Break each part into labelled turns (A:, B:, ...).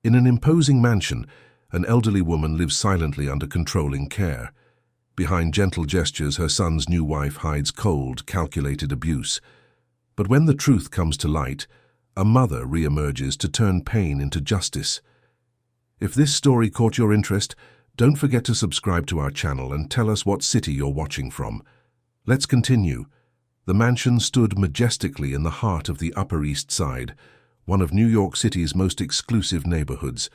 A: In an imposing mansion, an elderly woman lives silently under controlling care. Behind gentle gestures, her son's new wife hides cold, calculated abuse. But when the truth comes to light, a mother re-emerges to turn pain into justice. If this story caught your interest, don't forget to subscribe to our channel and tell us what city you're watching from. Let's continue. The mansion stood majestically in the heart of the Upper East Side, one of New York City's most exclusive neighborhoods.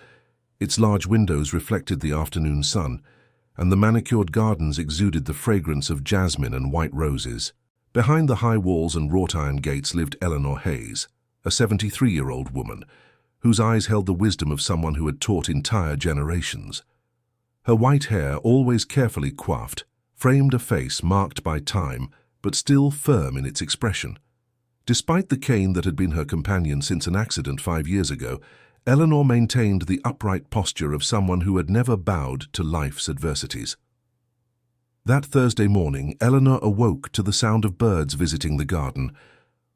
A: Its large windows reflected the afternoon sun, and the manicured gardens exuded the fragrance of jasmine and white roses. Behind the high walls and wrought-iron gates lived Eleanor Hayes, a 73-year-old woman, whose eyes held the wisdom of someone who had taught entire generations. Her white hair, always carefully coiffed, framed a face marked by time, but still firm in its expression. Despite the cane that had been her companion since an accident 5 years ago, Eleanor maintained the upright posture of someone who had never bowed to life's adversities. That Thursday morning, Eleanor awoke to the sound of birds visiting the garden.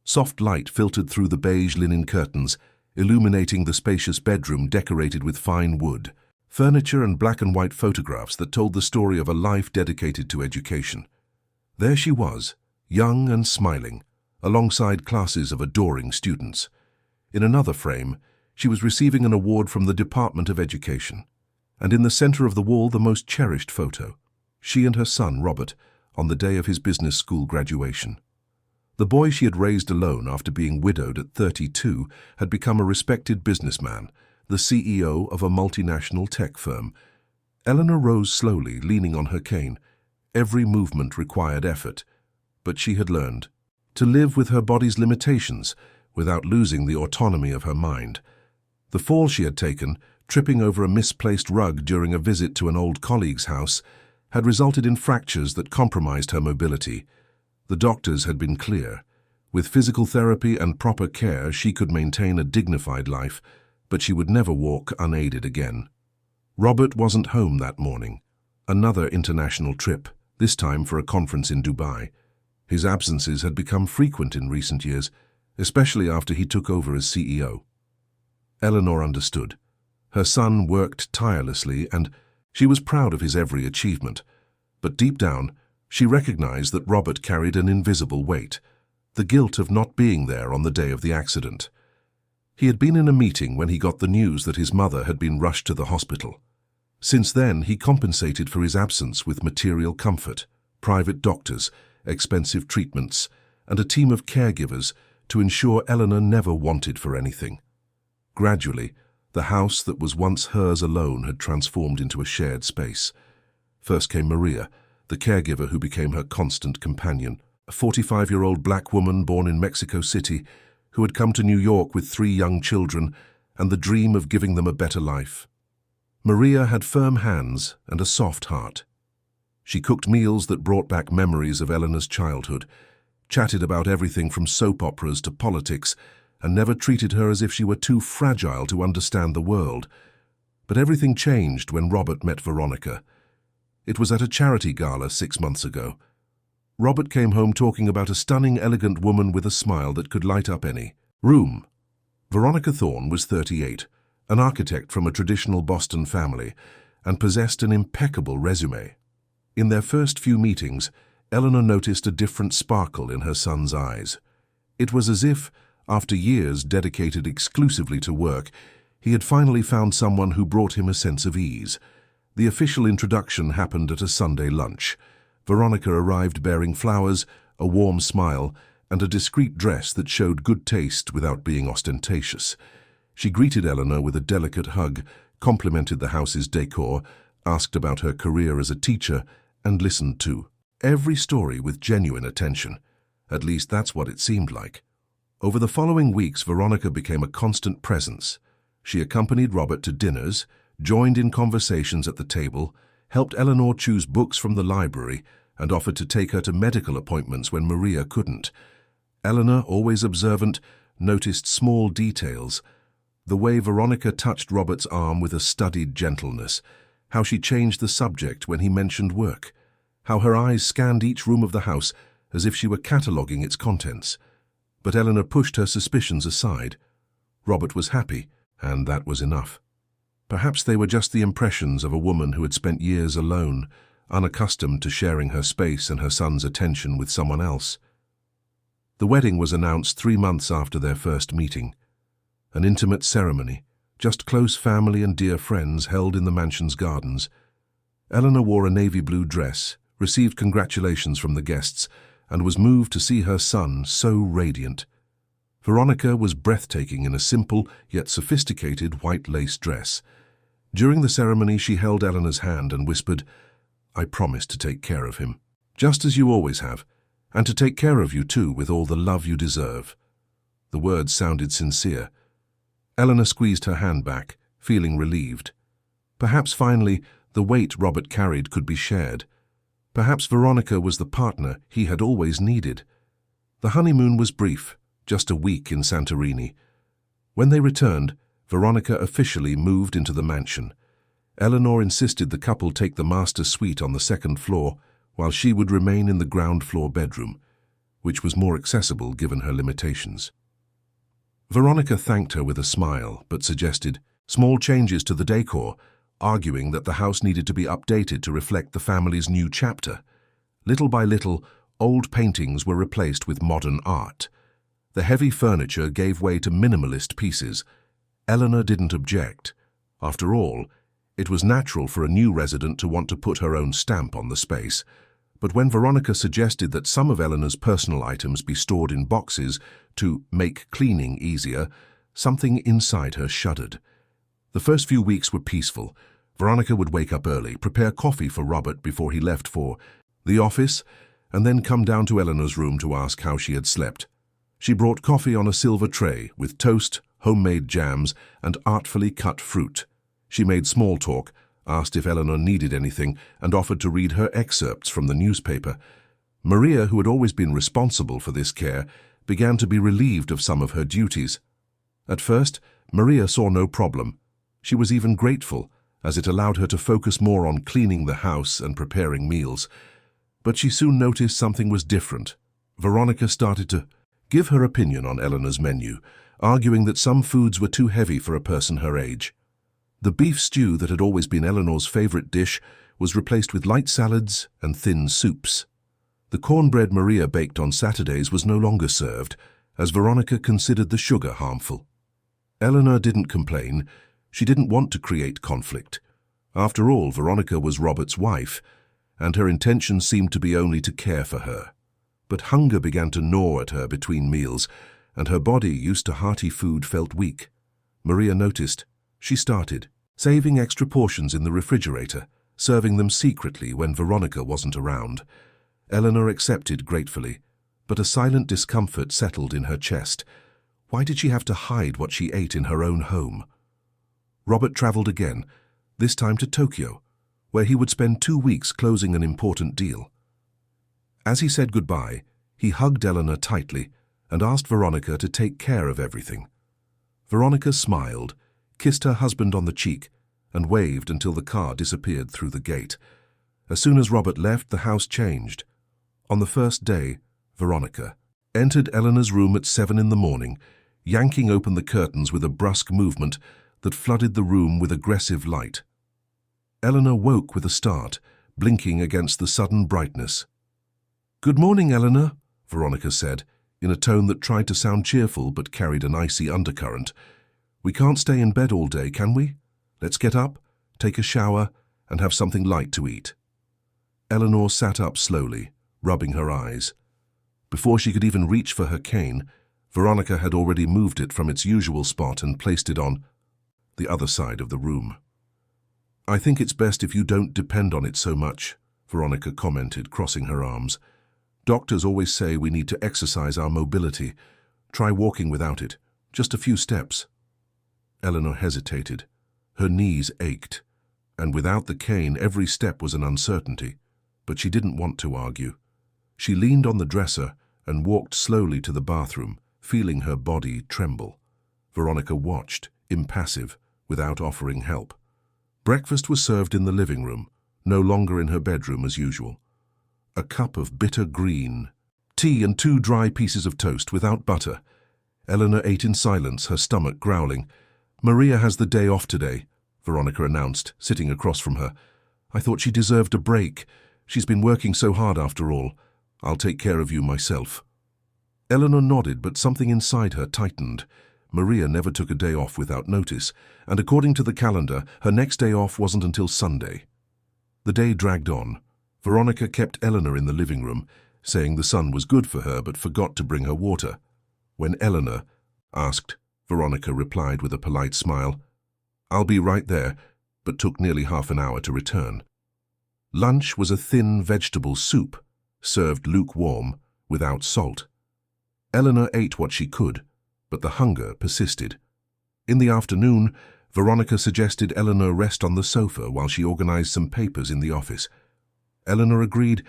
A: Soft light filtered through the beige linen curtains, illuminating the spacious bedroom decorated with fine wood, furniture and black and white photographs that told the story of a life dedicated to education. There she was, young and smiling, alongside classes of adoring students. In another frame, she was receiving an award from the Department of Education, and in the center of the wall the most cherished photo, she and her son, Robert, on the day of his business school graduation. The boy she had raised alone after being widowed at 32 had become a respected businessman, the CEO of a multinational tech firm. Eleanor rose slowly, leaning on her cane. Every movement required effort, but she had learned to live with her body's limitations without losing the autonomy of her mind. The fall she had taken, tripping over a misplaced rug during a visit to an old colleague's house, had resulted in fractures that compromised her mobility. The doctors had been clear. With physical therapy and proper care, she could maintain a dignified life, but she would never walk unaided again. Robert wasn't home that morning. Another international trip, this time for a conference in Dubai. His absences had become frequent in recent years, especially after he took over as CEO. Eleanor understood. Her son worked tirelessly, and she was proud of his every achievement. But deep down, she recognized that Robert carried an invisible weight, the guilt of not being there on the day of the accident. He had been in a meeting when he got the news that his mother had been rushed to the hospital. Since then, he compensated for his absence with material comfort, private doctors, expensive treatments, and a team of caregivers to ensure Eleanor never wanted for anything. Gradually, the house that was once hers alone had transformed into a shared space. First came Maria, the caregiver who became her constant companion, a 45-year-old black woman born in Mexico City who had come to New York with 3 young children and the dream of giving them a better life. Maria had firm hands and a soft heart. She cooked meals that brought back memories of Eleanor's childhood, chatted about everything from soap operas to politics, and never treated her as if she were too fragile to understand the world. But everything changed when Robert met Veronica. It was at a charity gala 6 months ago. Robert came home talking about a stunning, elegant woman with a smile that could light up any room. Veronica Thorne was 38, an architect from a traditional Boston family, and possessed an impeccable resume. In their first few meetings, Eleanor noticed a different sparkle in her son's eyes. It was as if, after years dedicated exclusively to work, he had finally found someone who brought him a sense of ease. The official introduction happened at a Sunday lunch. Veronica arrived bearing flowers, a warm smile, and a discreet dress that showed good taste without being ostentatious. She greeted Eleanor with a delicate hug, complimented the house's decor, asked about her career as a teacher, and listened to every story with genuine attention. At least that's what it seemed like. Over the following weeks, Veronica became a constant presence. She accompanied Robert to dinners, joined in conversations at the table, helped Eleanor choose books from the library, and offered to take her to medical appointments when Maria couldn't. Eleanor, always observant, noticed small details. The way Veronica touched Robert's arm with a studied gentleness, how she changed the subject when he mentioned work, how her eyes scanned each room of the house as if she were cataloguing its contents. But Eleanor pushed her suspicions aside. Robert was happy, and that was enough. Perhaps they were just the impressions of a woman who had spent years alone, unaccustomed to sharing her space and her son's attention with someone else. The wedding was announced 3 months after their first meeting. An intimate ceremony, just close family and dear friends held in the mansion's gardens. Eleanor wore a navy blue dress, received congratulations from the guests, and was moved to see her son so radiant. Veronica was breathtaking in a simple yet sophisticated white lace dress. During the ceremony, she held Eleanor's hand and whispered, "I promise to take care of him, just as you always have, and to take care of you too with all the love you deserve." The words sounded sincere. Eleanor squeezed her hand back, feeling relieved. Perhaps finally the weight Robert carried could be shared. Perhaps Veronica was the partner he had always needed. The honeymoon was brief, just a week in Santorini. When they returned, Veronica officially moved into the mansion. Eleanor insisted the couple take the master suite on the 2nd floor, while she would remain in the ground floor bedroom, which was more accessible given her limitations. Veronica thanked her with a smile, but suggested small changes to the decor, arguing that the house needed to be updated to reflect the family's new chapter. Little by little, old paintings were replaced with modern art. The heavy furniture gave way to minimalist pieces. Eleanor didn't object. After all, it was natural for a new resident to want to put her own stamp on the space. But when Veronica suggested that some of Eleanor's personal items be stored in boxes to make cleaning easier, something inside her shuddered. The first few weeks were peaceful. Veronica would wake up early, prepare coffee for Robert before he left for the office, and then come down to Eleanor's room to ask how she had slept. She brought coffee on a silver tray with toast, homemade jams, and artfully cut fruit. She made small talk, asked if Eleanor needed anything, and offered to read her excerpts from the newspaper. Maria, who had always been responsible for this care, began to be relieved of some of her duties. At first, Maria saw no problem. She was even grateful, as it allowed her to focus more on cleaning the house and preparing meals. But she soon noticed something was different. Veronica started to give her opinion on Eleanor's menu, arguing that some foods were too heavy for a person her age. The beef stew that had always been Eleanor's favorite dish was replaced with light salads and thin soups. The cornbread Maria baked on Saturdays was no longer served, as Veronica considered the sugar harmful. Eleanor didn't complain. She didn't want to create conflict. After all, Veronica was Robert's wife, and her intention seemed to be only to care for her. But hunger began to gnaw at her between meals, and her body, used to hearty food, felt weak. Maria noticed. She started saving extra portions in the refrigerator, serving them secretly when Veronica wasn't around. Eleanor accepted gratefully, but a silent discomfort settled in her chest. Why did she have to hide what she ate in her own home? Robert traveled again, this time to Tokyo, where he would spend 2 weeks closing an important deal. As he said goodbye, he hugged Eleanor tightly and asked Veronica to take care of everything. Veronica smiled, kissed her husband on the cheek, and waved until the car disappeared through the gate. As soon as Robert left, the house changed. On the first day, Veronica entered Eleanor's room at 7 in the morning, yanking open the curtains with a brusque movement that flooded the room with aggressive light. Eleanor woke with a start, blinking against the sudden brightness. "Good morning, Eleanor," Veronica said, in a tone that tried to sound cheerful but carried an icy undercurrent. "We can't stay in bed all day, can we? Let's get up, take a shower, and have something light to eat." Eleanor sat up slowly, rubbing her eyes. Before she could even reach for her cane, Veronica had already moved it from its usual spot and placed it on the other side of the room. "I think it's best if you don't depend on it so much," Veronica commented, crossing her arms. "Doctors always say we need to exercise our mobility. Try walking without it, just a few steps." Eleanor hesitated. Her knees ached, and without the cane every step was an uncertainty, but she didn't want to argue. She leaned on the dresser and walked slowly to the bathroom, feeling her body tremble. Veronica watched, impassive, without offering help. Breakfast was served in the living room, no longer in her bedroom as usual. A cup of bitter green tea and 2 dry pieces of toast without butter. Eleanor ate in silence, her stomach growling. "Maria has the day off today," Veronica announced, sitting across from her. "I thought she deserved a break. She's been working so hard after all. I'll take care of you myself." Eleanor nodded, but something inside her tightened. Maria never took a day off without notice, and according to the calendar, her next day off wasn't until Sunday. The day dragged on. Veronica kept Eleanor in the living room, saying the sun was good for her but forgot to bring her water. When Eleanor asked, Veronica replied with a polite smile, "I'll be right there," but took nearly half an hour to return. Lunch was a thin vegetable soup, served lukewarm, without salt. Eleanor ate what she could, but the hunger persisted. In the afternoon, Veronica suggested Eleanor rest on the sofa while she organized some papers in the office. Eleanor agreed,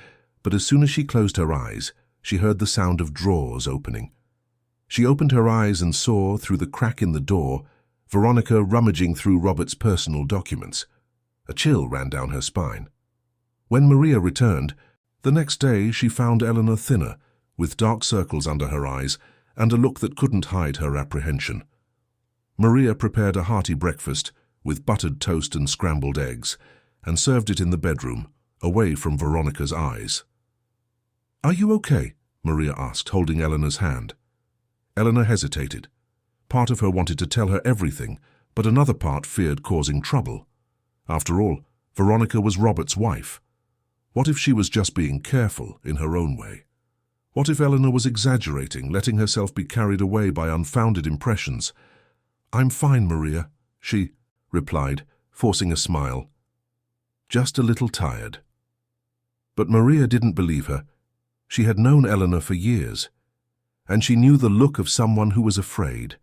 A: but as soon as she closed her eyes, she heard the sound of drawers opening. She opened her eyes and saw, through the crack in the door, Veronica rummaging through Robert's personal documents. A chill ran down her spine. When Maria returned, the next day she found Eleanor thinner, with dark circles under her eyes and a look that couldn't hide her apprehension. Maria prepared a hearty breakfast with buttered toast and scrambled eggs and served it in the bedroom, away from Veronica's eyes. "Are you okay?" Maria asked, holding Eleanor's hand. Eleanor hesitated. Part of her wanted to tell her everything, but another part feared causing trouble. After all, Veronica was Robert's wife. What if she was just being careful in her own way? What if Eleanor was exaggerating, letting herself be carried away by unfounded impressions? "I'm fine, Maria," she replied, forcing a smile. "Just a little tired." But Maria didn't believe her. She had known Eleanor for years, and she knew the look of someone who was afraid.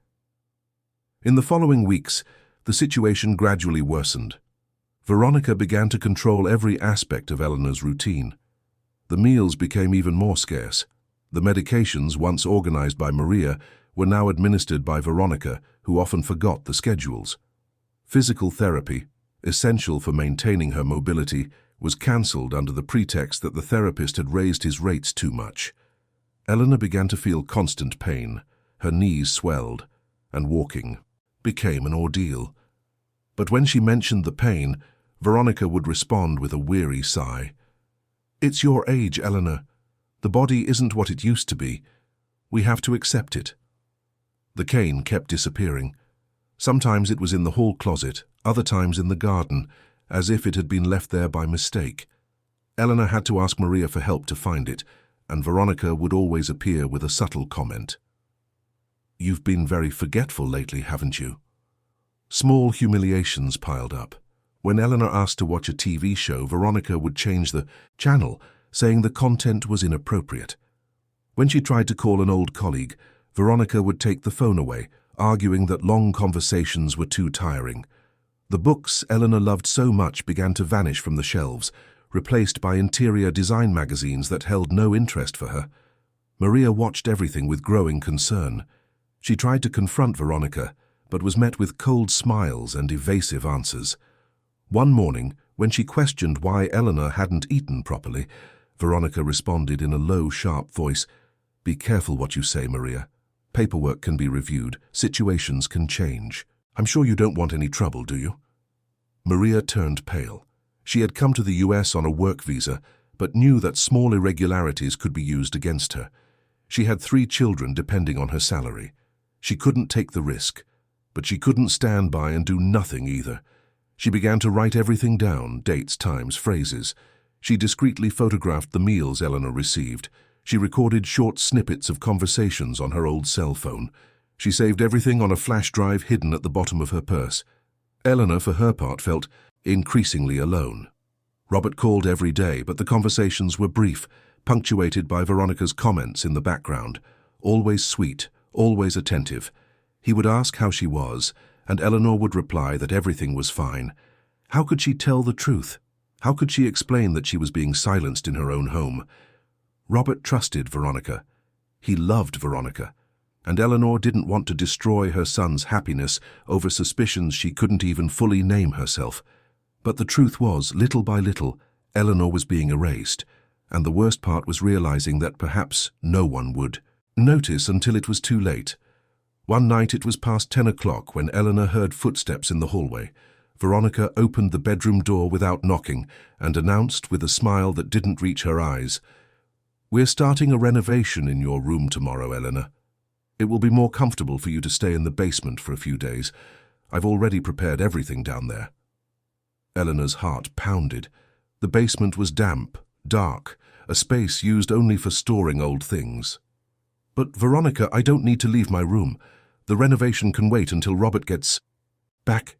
A: In the following weeks, the situation gradually worsened. Veronica began to control every aspect of Eleanor's routine. The meals became even more scarce. The medications, once organized by Maria, were now administered by Veronica, who often forgot the schedules. Physical therapy, essential for maintaining her mobility, was cancelled under the pretext that the therapist had raised his rates too much. Eleanor began to feel constant pain. Her knees swelled, and walking became an ordeal. But when she mentioned the pain, Veronica would respond with a weary sigh. "It's your age, Eleanor. The body isn't what it used to be. We have to accept it." The cane kept disappearing. Sometimes it was in the hall closet, other times in the garden, as if it had been left there by mistake. Eleanor had to ask Maria for help to find it, and Veronica would always appear with a subtle comment. "You've been very forgetful lately, haven't you?" Small humiliations piled up. When Eleanor asked to watch a TV show, Veronica would change the channel, saying the content was inappropriate. When she tried to call an old colleague, Veronica would take the phone away, arguing that long conversations were too tiring. The books Eleanor loved so much began to vanish from the shelves, replaced by interior design magazines that held no interest for her. Maria watched everything with growing concern. She tried to confront Veronica, but was met with cold smiles and evasive answers. One morning, when she questioned why Eleanor hadn't eaten properly, Veronica responded in a low, sharp voice, "Be careful what you say, Maria. Paperwork can be reviewed. Situations can change. I'm sure you don't want any trouble, do you?" Maria turned pale. She had come to the US on a work visa, but knew that small irregularities could be used against her. She had 3 children depending on her salary. She couldn't take the risk, but she couldn't stand by and do nothing either. She began to write everything down, dates, times, phrases. She discreetly photographed the meals Eleanor received. She recorded short snippets of conversations on her old cell phone. She saved everything on a flash drive hidden at the bottom of her purse. Eleanor, for her part, felt increasingly alone. Robert called every day, but the conversations were brief, punctuated by Veronica's comments in the background. Always sweet, always attentive. He would ask how she was, and Eleanor would reply that everything was fine. How could she tell the truth? How could she explain that she was being silenced in her own home? Robert trusted Veronica. He loved Veronica, and Eleanor didn't want to destroy her son's happiness over suspicions she couldn't even fully name herself. But the truth was, little by little, Eleanor was being erased, and the worst part was realizing that perhaps no one would notice until it was too late. One night it was past 10 o'clock when Eleanor heard footsteps in the hallway. Veronica opened the bedroom door without knocking and announced with a smile that didn't reach her eyes, "We're starting a renovation in your room tomorrow, Eleanor. It will be more comfortable for you to stay in the basement for a few days. I've already prepared everything down there." Eleanor's heart pounded. The basement was damp, dark, a space used only for storing old things. "But Veronica, I don't need to leave my room. The renovation can wait until Robert gets back."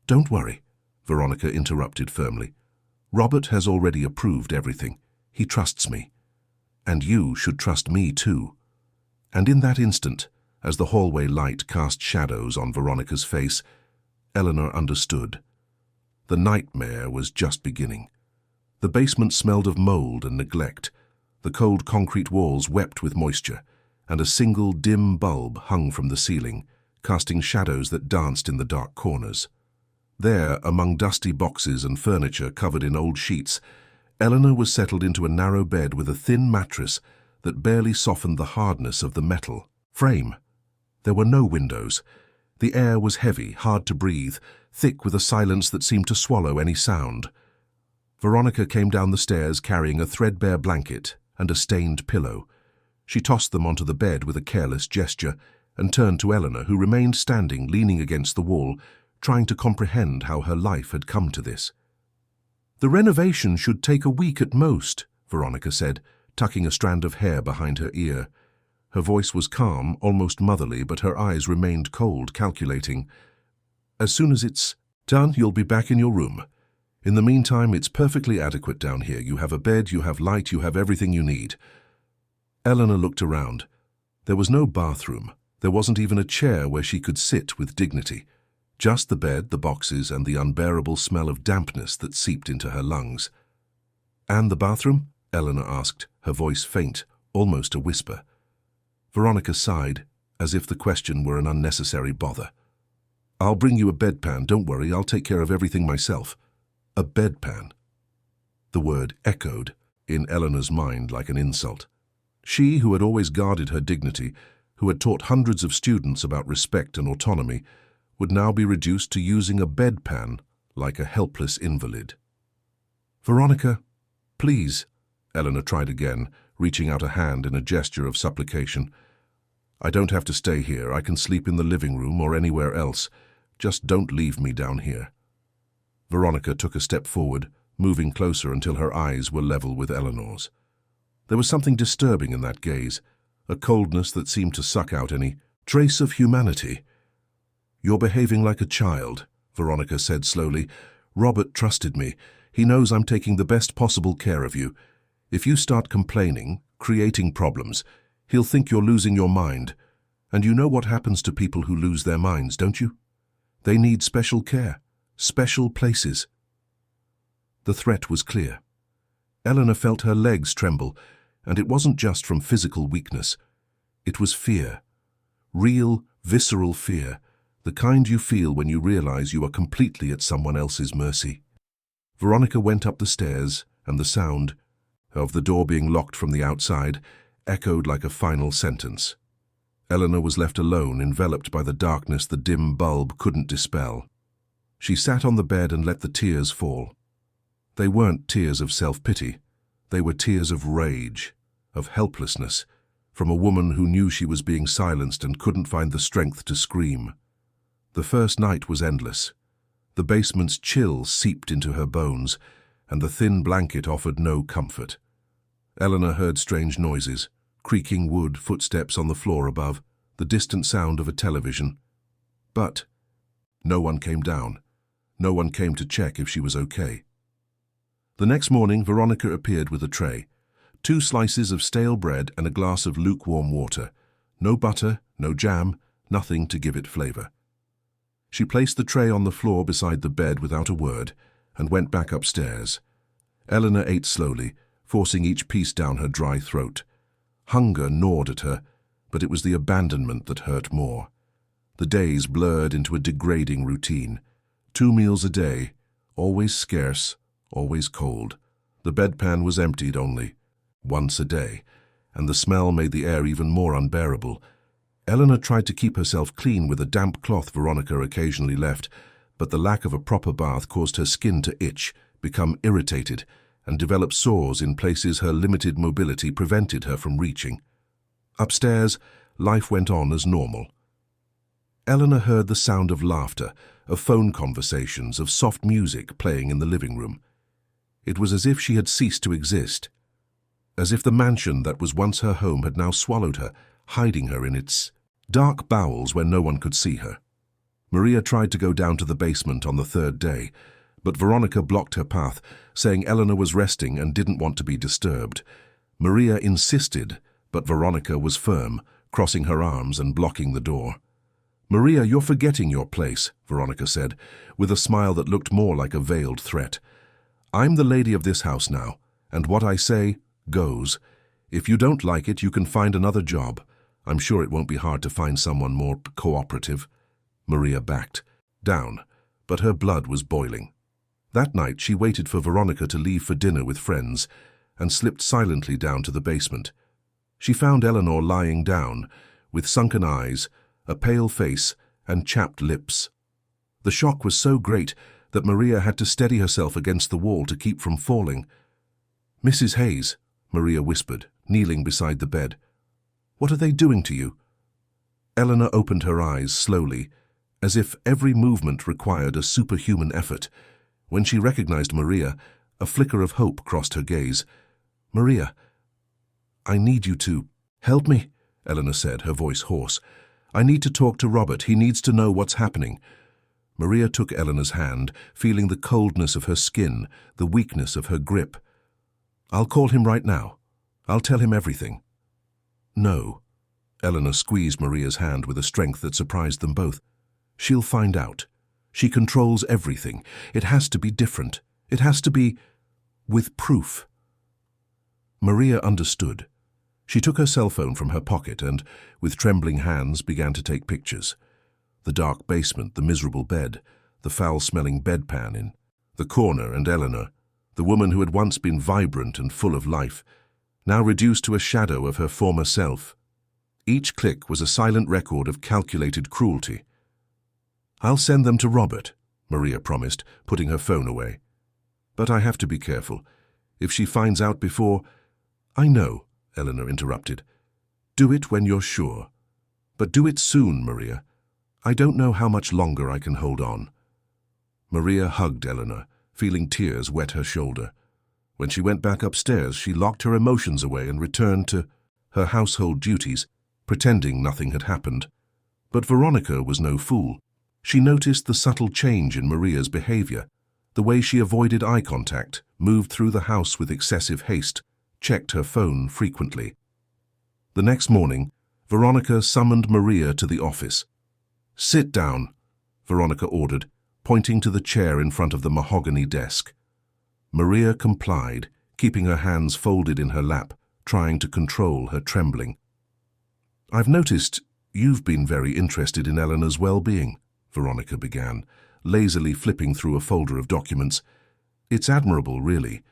A: "Don't worry," Veronica interrupted firmly. "Robert has already approved everything. He trusts me. And you should trust me too." And in that instant, as the hallway light cast shadows on Veronica's face, Eleanor understood. The nightmare was just beginning. The basement smelled of mold and neglect. The cold concrete walls wept with moisture, and a single dim bulb hung from the ceiling, casting shadows that danced in the dark corners. There, among dusty boxes and furniture covered in old sheets, Eleanor was settled into a narrow bed with a thin mattress that barely softened the hardness of the metal frame. There were no windows. The air was heavy, hard to breathe, thick with a silence that seemed to swallow any sound. Veronica came down the stairs carrying a threadbare blanket and a stained pillow. She tossed them onto the bed with a careless gesture and turned to Eleanor, who remained standing, leaning against the wall, trying to comprehend how her life had come to this. "The renovation should take a week at most," Veronica said, tucking a strand of hair behind her ear. Her voice was calm, almost motherly, but her eyes remained cold, calculating. "As soon as it's done, you'll be back in your room. In the meantime, it's perfectly adequate down here. You have a bed, you have light, you have everything you need." Eleanor looked around. There was no bathroom. There wasn't even a chair where she could sit with dignity. Just the bed, the boxes, and the unbearable smell of dampness that seeped into her lungs. "And the bathroom?" Eleanor asked, her voice faint, almost a whisper. Veronica sighed, as if the question were an unnecessary bother. "I'll bring you a bedpan, don't worry, I'll take care of everything myself." A bedpan. The word echoed in Eleanor's mind like an insult. She, who had always guarded her dignity, who had taught hundreds of students about respect and autonomy, would now be reduced to using a bedpan like a helpless invalid. "Veronica, please," Eleanor tried again, reaching out a hand in a gesture of supplication. "I don't have to stay here. I can sleep in the living room or anywhere else. Just don't leave me down here." Veronica took a step forward, moving closer until her eyes were level with Eleanor's. There was something disturbing in that gaze, a coldness that seemed to suck out any trace of humanity. "You're behaving like a child," Veronica said slowly. "Robert trusted me. He knows I'm taking the best possible care of you. If you start complaining, creating problems, he'll think you're losing your mind. And you know what happens to people who lose their minds, don't you? They need special care, special places." The threat was clear. Eleanor felt her legs tremble, and it wasn't just from physical weakness. It was fear. Real, visceral fear, the kind you feel when you realize you are completely at someone else's mercy. Veronica went up the stairs, and the sound of the door being locked from the outside echoed like a final sentence. Eleanor was left alone, enveloped by the darkness the dim bulb couldn't dispel. She sat on the bed and let the tears fall. They weren't tears of self-pity. They were tears of rage, of helplessness, from a woman who knew she was being silenced and couldn't find the strength to scream. The first night was endless. The basement's chill seeped into her bones, and the thin blanket offered no comfort. Eleanor heard strange noises, creaking wood, footsteps on the floor above, the distant sound of a television. But no one came down. No one came to check if she was okay. The next morning, Veronica appeared with a tray. 2 slices of stale bread and a glass of lukewarm water. No butter, no jam, nothing to give it flavor. She placed the tray on the floor beside the bed without a word and went back upstairs. Eleanor ate slowly, forcing each piece down her dry throat. Hunger gnawed at her, but it was the abandonment that hurt more. The days blurred into a degrading routine. 2 meals a day, always scarce, always cold. The bedpan was emptied only once a day, and the smell made the air even more unbearable. Eleanor tried to keep herself clean with a damp cloth Veronica occasionally left, but the lack of a proper bath caused her skin to itch, become irritated, and develop sores in places her limited mobility prevented her from reaching. Upstairs, life went on as normal. Eleanor heard the sound of laughter, of phone conversations, of soft music playing in the living room. It was as if she had ceased to exist, as if the mansion that was once her home had now swallowed her, hiding her in its dark bowels where no one could see her. Maria tried to go down to the basement on the third day, but Veronica blocked her path, saying Eleanor was resting and didn't want to be disturbed. Maria insisted, but Veronica was firm, crossing her arms and blocking the door. "Maria, you're forgetting your place," Veronica said, with a smile that looked more like a veiled threat. "I'm the lady of this house now, and what I say goes. If you don't like it, you can find another job. I'm sure it won't be hard to find someone more cooperative." Maria backed down, but her blood was boiling. That night she waited for Veronica to leave for dinner with friends and slipped silently down to the basement. She found Eleanor lying down, with sunken eyes, a pale face, and chapped lips. The shock was so great that Maria had to steady herself against the wall to keep from falling. "Mrs. Hayes," Maria whispered, kneeling beside the bed. "What are they doing to you?" Eleanor opened her eyes slowly, as if every movement required a superhuman effort. When she recognized Maria, a flicker of hope crossed her gaze. "Maria, I need you to help me," Eleanor said, her voice hoarse. "I need to talk to Robert. He needs to know what's happening." Maria took Eleanor's hand, feeling the coldness of her skin, the weakness of her grip. "I'll call him right now. I'll tell him everything." "No." Eleanor squeezed Maria's hand with a strength that surprised them both. "She'll find out. She controls everything. It has to be different. It has to be with proof." Maria understood. She took her cell phone from her pocket and, with trembling hands, began to take pictures. The dark basement, the miserable bed, the foul-smelling bedpan in the corner, and Eleanor, the woman who had once been vibrant and full of life, now reduced to a shadow of her former self. Each click was a silent record of calculated cruelty. "I'll send them to Robert," Maria promised, putting her phone away. "But I have to be careful. If she finds out before—" "I know," Eleanor interrupted. "Do it when you're sure. But do it soon, Maria. I don't know how much longer I can hold on." Maria hugged Eleanor, feeling tears wet her shoulder. When she went back upstairs, she locked her emotions away and returned to her household duties, pretending nothing had happened. But Veronica was no fool. She noticed the subtle change in Maria's behavior, the way she avoided eye contact, moved through the house with excessive haste, checked her phone frequently. The next morning, Veronica summoned Maria to the office. "Sit down," Veronica ordered, pointing to the chair in front of the mahogany desk. Maria complied, keeping her hands folded in her lap, trying to control her trembling. "I've noticed you've been very interested in Eleanor's well-being," Veronica began, lazily flipping through a folder of documents. "It's admirable, really,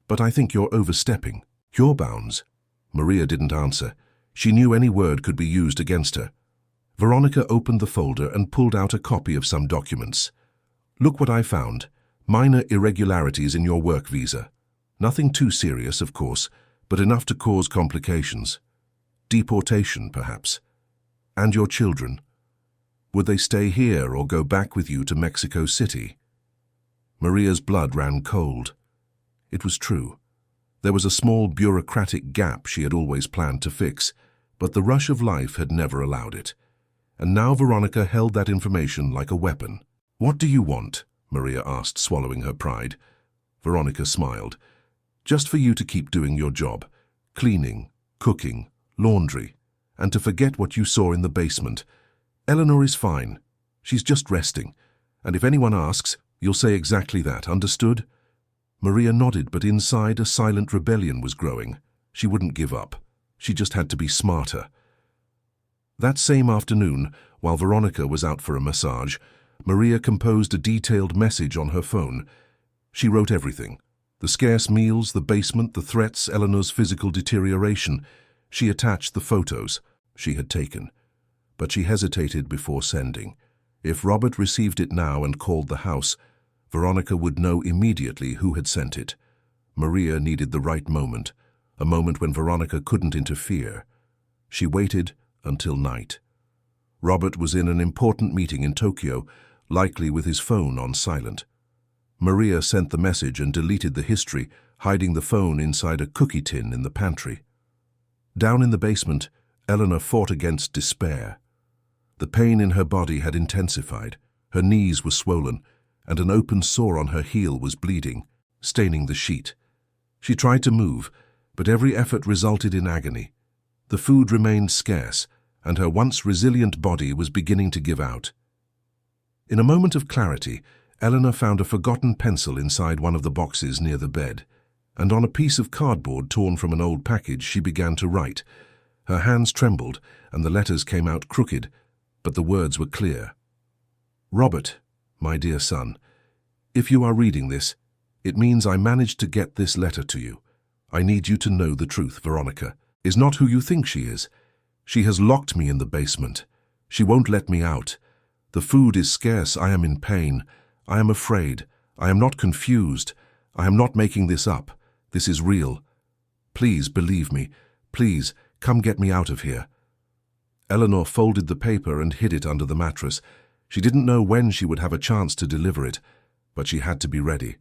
A: but I think you're overstepping your bounds." Maria didn't answer. She knew any word could be used against her. Veronica opened the folder and pulled out a copy of some documents. "Look what I found. Minor irregularities in your work visa. Nothing too serious, of course, but enough to cause complications. Deportation, perhaps. And your children. Would they stay here or go back with you to Mexico City?" Maria's blood ran cold. It was true. There was a small bureaucratic gap she had always planned to fix, but the rush of life had never allowed it. And now Veronica held that information like a weapon. "What do you want?" Maria asked, swallowing her pride. Veronica smiled. "Just for you to keep doing your job. Cleaning, cooking, laundry, and to forget what you saw in the basement. Eleanor is fine. She's just resting. And if anyone asks, you'll say exactly that, understood?" Maria nodded, but inside a silent rebellion was growing. She wouldn't give up. She just had to be smarter. That same afternoon, while Veronica was out for a massage, Maria composed a detailed message on her phone. She wrote everything. The scarce meals, the basement, the threats, Eleanor's physical deterioration. She attached the photos she had taken. But she hesitated before sending. If Robert received it now and called the house, Veronica would know immediately who had sent it. Maria needed the right moment, a moment when Veronica couldn't interfere. She waited until night. Robert was in an important meeting in Tokyo, likely with his phone on silent. Maria sent the message and deleted the history, hiding the phone inside a cookie tin in the pantry. Down in the basement, Eleanor fought against despair. The pain in her body had intensified, her knees were swollen, and an open sore on her heel was bleeding, staining the sheet. She tried to move, but every effort resulted in agony. The food remained scarce, and her once resilient body was beginning to give out. In a moment of clarity, Eleanor found a forgotten pencil inside one of the boxes near the bed, and on a piece of cardboard torn from an old package she began to write. Her hands trembled, and the letters came out crooked, but the words were clear. Robert, my dear son, if you are reading this, it means I managed to get this letter to you. I need you to know the truth. Veronica is not who you think she is. She has locked me in the basement. She won't let me out. The food is scarce. I am in pain. I am afraid. I am not confused. I am not making this up. This is real. Please believe me. Please, come get me out of here. Eleanor folded the paper and hid it under the mattress. She didn't know when she would have a chance to deliver it, but she had to be ready.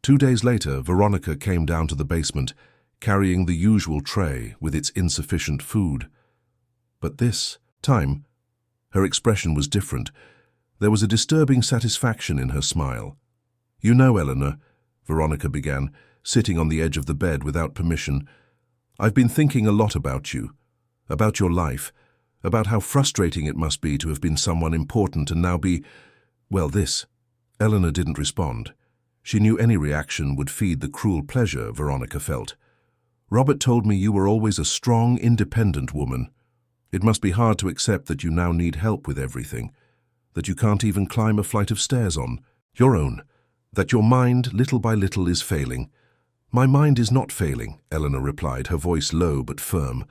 A: 2 days later, Veronica came down to the basement, carrying the usual tray with its insufficient food. But this time, her expression was different. There was a disturbing satisfaction in her smile. You know, Eleanor, Veronica began, sitting on the edge of the bed without permission, I've been thinking a lot about you, about your life, about how frustrating it must be to have been someone important and now be, well, this. Eleanor didn't respond. She knew any reaction would feed the cruel pleasure Veronica felt. Robert told me you were always a strong, independent woman. It must be hard to accept that you now need help with everything, that you can't even climb a flight of stairs on your own, that your mind, little by little, is failing. My mind is not failing, Eleanor replied, her voice low but firm.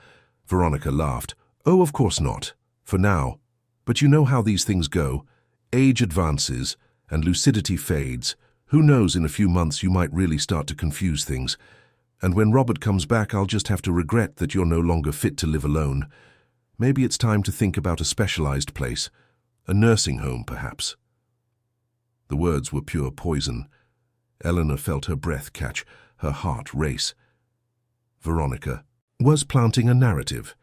A: Veronica laughed. Oh, of course not. For now. But you know how these things go. Age advances, and lucidity fades. Who knows, in a few months you might really start to confuse things. And when Robert comes back, I'll just have to regret that you're no longer fit to live alone. Maybe it's time to think about a specialized place. A nursing home, perhaps. The words were pure poison. Eleanor felt her breath catch, her heart race. Veronica was planting a narrative,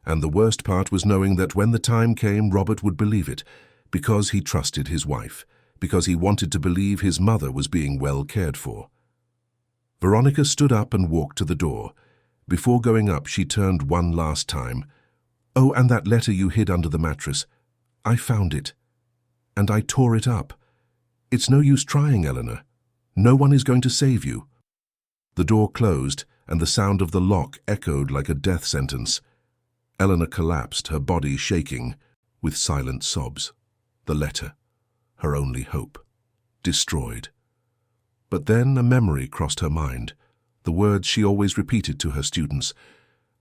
A: and the worst part was knowing that when the time came, Robert would believe it, because he trusted his wife, because he wanted to believe his mother was being well cared for. Veronica stood up and walked to the door. Before going up, she turned one last time. Oh, and that letter you hid under the mattress. I found it, and I tore it up. It's no use trying, Eleanor. No one is going to save you. The door closed, and the sound of the lock echoed like a death sentence. Eleanor collapsed, her body shaking, with silent sobs. The letter, her only hope, destroyed. But then a memory crossed her mind, the words she always repeated to her students.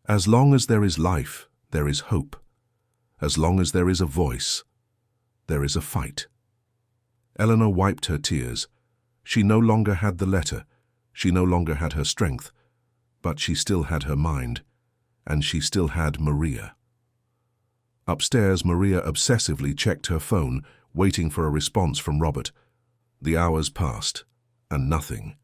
A: As long as there is life, there is hope. As long as there is a voice, there is a fight. Eleanor wiped her tears. She no longer had the letter. She no longer had her strength, but she still had her mind, and she still had Maria. Upstairs, Maria obsessively checked her phone, waiting for a response from Robert. The hours passed, and nothing,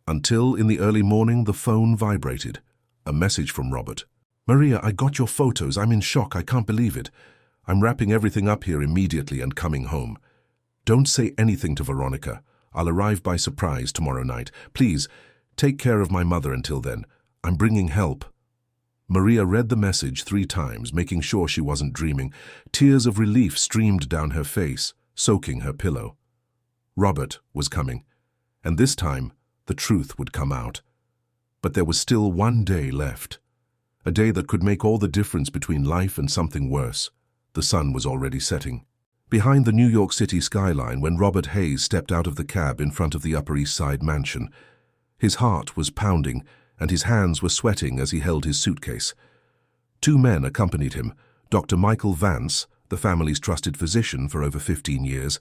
A: until in the early morning the phone vibrated. A message from Robert. Maria, I got your photos. I'm in shock. I can't believe it. I'm wrapping everything up here immediately and coming home. Don't say anything to Veronica. I'll arrive by surprise tomorrow night. Please, take care of my mother until then. I'm bringing help. Maria read the message 3 times, making sure she wasn't dreaming. Tears of relief streamed down her face, soaking her pillow. Robert was coming, and this time the truth would come out. But there was still 1 day left, a day that could make all the difference between life and something worse. The sun was already setting. Behind the New York City skyline, when Robert Hayes stepped out of the cab in front of the Upper East Side mansion, his heart was pounding and his hands were sweating as he held his suitcase. 2 men accompanied him, Dr. Michael Vance, the the family's trusted physician for over 15 years,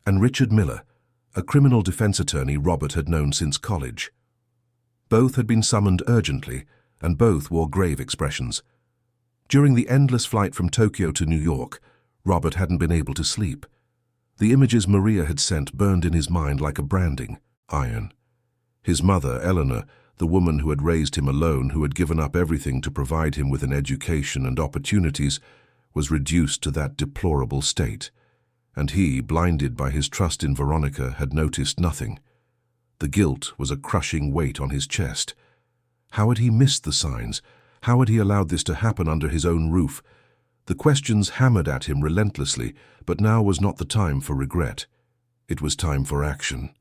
A: and Richard Miller, a criminal defense attorney Robert had known since college. Both had been summoned urgently, and both wore grave expressions. During the endless flight from Tokyo to New York, Robert hadn't been able to sleep. The images Maria had sent burned in his mind like a branding iron. His mother, Eleanor, the woman who had raised him alone, who had given up everything to provide him with an education and opportunities, was reduced to that deplorable state. And he, blinded by his trust in Veronica, had noticed nothing. The guilt was a crushing weight on his chest. How had he missed the signs? How had he allowed this to happen under his own roof? The questions hammered at him relentlessly, but now was not the time for regret. It was time for action.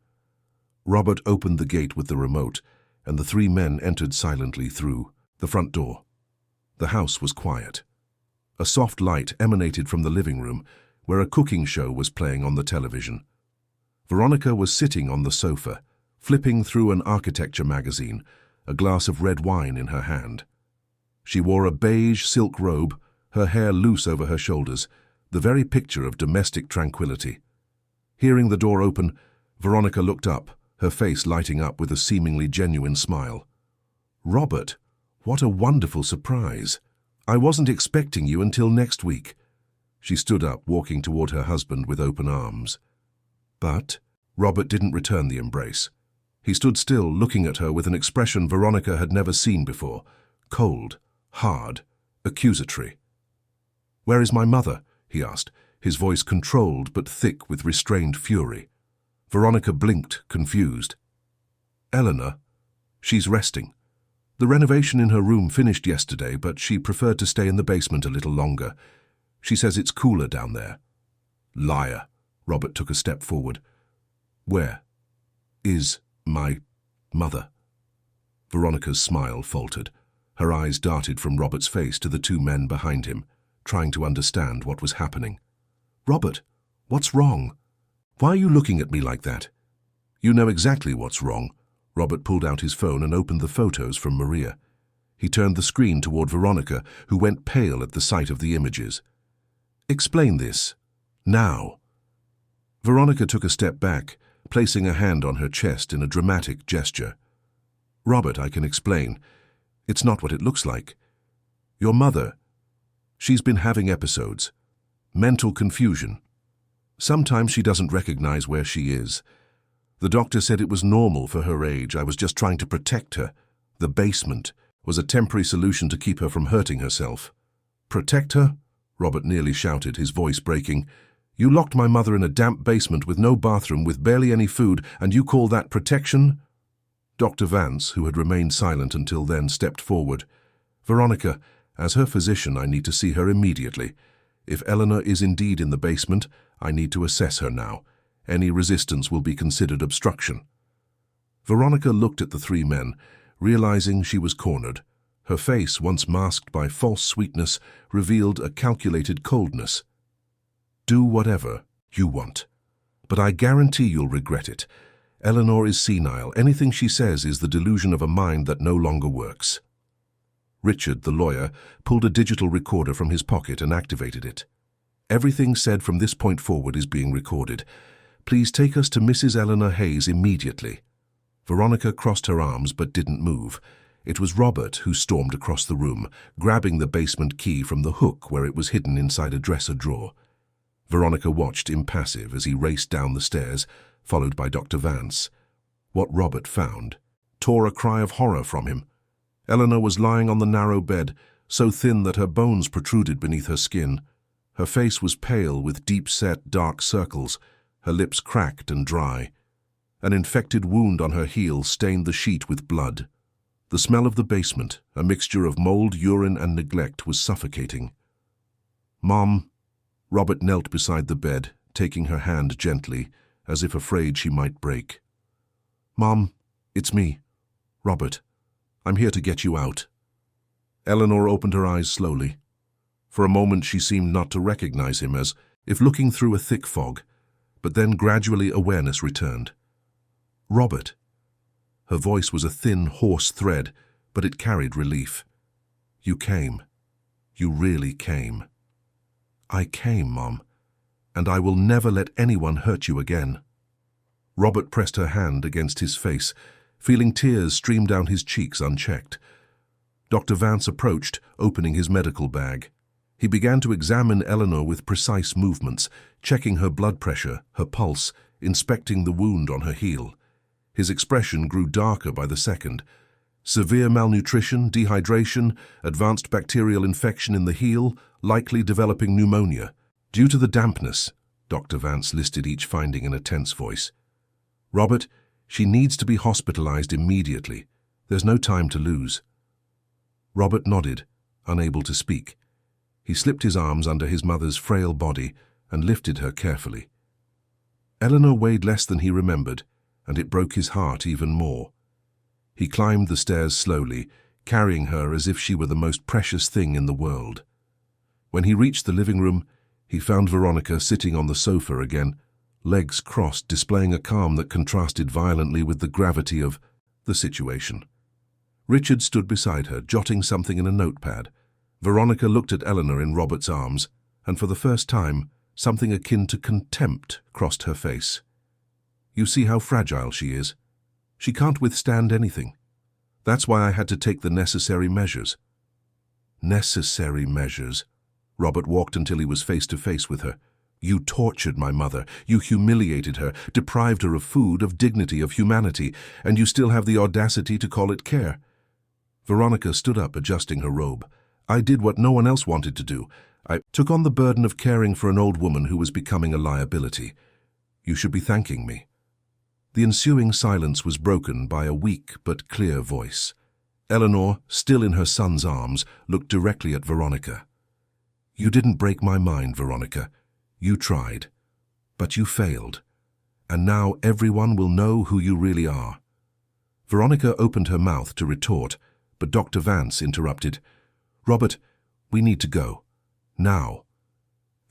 A: Robert opened the gate with the remote, and the three men entered silently through the front door. The house was quiet. A soft light emanated from the living room, where a cooking show was playing on the television. Veronica was sitting on the sofa, flipping through an architecture magazine, a glass of red wine in her hand. She wore a beige silk robe, her hair loose over her shoulders, the very picture of domestic tranquility. Hearing the door open, Veronica looked up, her face lighting up with a seemingly genuine smile. "Robert, what a wonderful surprise. I wasn't expecting you until next week." She stood up, walking toward her husband with open arms. But Robert didn't return the embrace. He stood still, looking at her with an expression Veronica had never seen before, cold, hard, accusatory. "Where is my mother?" he asked, his voice controlled but thick with restrained fury. Veronica blinked, confused. "Eleanor, she's resting. The renovation in her room finished yesterday, but she preferred to stay in the basement a little longer. She says it's cooler down there." "Liar." Robert took a step forward. "Where is my mother?" Veronica's smile faltered. Her eyes darted from Robert's face to the two men behind him, trying to understand what was happening. "Robert, what's wrong? Why are you looking at me like that?" "You know exactly what's wrong." Robert pulled out his phone and opened the photos from Maria. He turned the screen toward Veronica, who went pale at the sight of the images. "Explain this. Now." Veronica took a step back, placing a hand on her chest in a dramatic gesture. "Robert, I can explain. It's not what it looks like. Your mother, she's been having episodes. Mental confusion. Sometimes she doesn't recognize where she is. The doctor said it was normal for her age. I was just trying to protect her. The basement was a temporary solution to keep her from hurting herself." "Protect her?" Robert nearly shouted, his voice breaking. "You locked my mother in a damp basement with no bathroom, with barely any food, and you call that protection?" Dr. Vance, who had remained silent until then, stepped forward. "Veronica, as her physician, I need to see her immediately. If Eleanor is indeed in the basement, I need to assess her now. Any resistance will be considered obstruction." Veronica looked at the three men, realizing she was cornered. Her face, once masked by false sweetness, revealed a calculated coldness. "Do whatever you want, but I guarantee you'll regret it. Eleanor is senile. Anything she says is the delusion of a mind that no longer works." Richard, the lawyer, pulled a digital recorder from his pocket and activated it. "Everything said from this point forward is being recorded. Please take us to Mrs. Eleanor Hayes immediately." Veronica crossed her arms but didn't move. It was Robert who stormed across the room, grabbing the basement key from the hook where it was hidden inside a dresser drawer. Veronica watched impassive as he raced down the stairs, followed by Dr. Vance. What Robert found tore a cry of horror from him. Eleanor was lying on the narrow bed, so thin that her bones protruded beneath her skin. Her face was pale with deep-set dark circles, her lips cracked and dry. An infected wound on her heel stained the sheet with blood. The smell of the basement, a mixture of mold, urine, and neglect, was suffocating. "Mom." Robert knelt beside the bed, taking her hand gently, as if afraid she might break. "Mom, it's me, Robert. I'm here to get you out." Eleanor opened her eyes slowly. For a moment she seemed not to recognize him, as if looking through a thick fog, but then gradually awareness returned. "Robert." Her voice was a thin, hoarse thread, but it carried relief. "You came. You really came." I came, Mom, and I will never let anyone hurt you again. Robert pressed her hand against his face, feeling tears stream down his cheeks unchecked. Dr. Vance approached, opening his medical bag. He began to examine Eleanor with precise movements, checking her blood pressure, her pulse, inspecting the wound on her heel. His expression grew darker by the second. Severe malnutrition, dehydration, advanced bacterial infection in the heel, likely developing pneumonia. Due to the dampness, Dr. Vance listed each finding in a tense voice. Robert, she needs to be hospitalized immediately. There's no time to lose. Robert nodded, unable to speak. He slipped his arms under his mother's frail body and lifted her carefully. Eleanor weighed less than he remembered, and it broke his heart even more. He climbed the stairs slowly, carrying her as if she were the most precious thing in the world. When he reached the living room, he found Veronica sitting on the sofa again, legs crossed, displaying a calm that contrasted violently with the gravity of the situation. Richard stood beside her, jotting something in a notepad. Veronica looked at Eleanor in Robert's arms, and for the first time, something akin to contempt crossed her face. You see how fragile she is. She can't withstand anything. That's why I had to take the necessary measures. Necessary measures? Robert walked until he was face to face with her. You tortured my mother. You humiliated her, deprived her of food, of dignity, of humanity, and you still have the audacity to call it care. Veronica stood up, adjusting her robe. I did what no one else wanted to do. I took on the burden of caring for an old woman who was becoming a liability. You should be thanking me. The ensuing silence was broken by a weak but clear voice. Eleanor, still in her son's arms, looked directly at Veronica. You didn't break my mind, Veronica. You tried. But you failed. And now everyone will know who you really are. Veronica opened her mouth to retort, but Dr. Vance interrupted. Robert, we need to go. Now.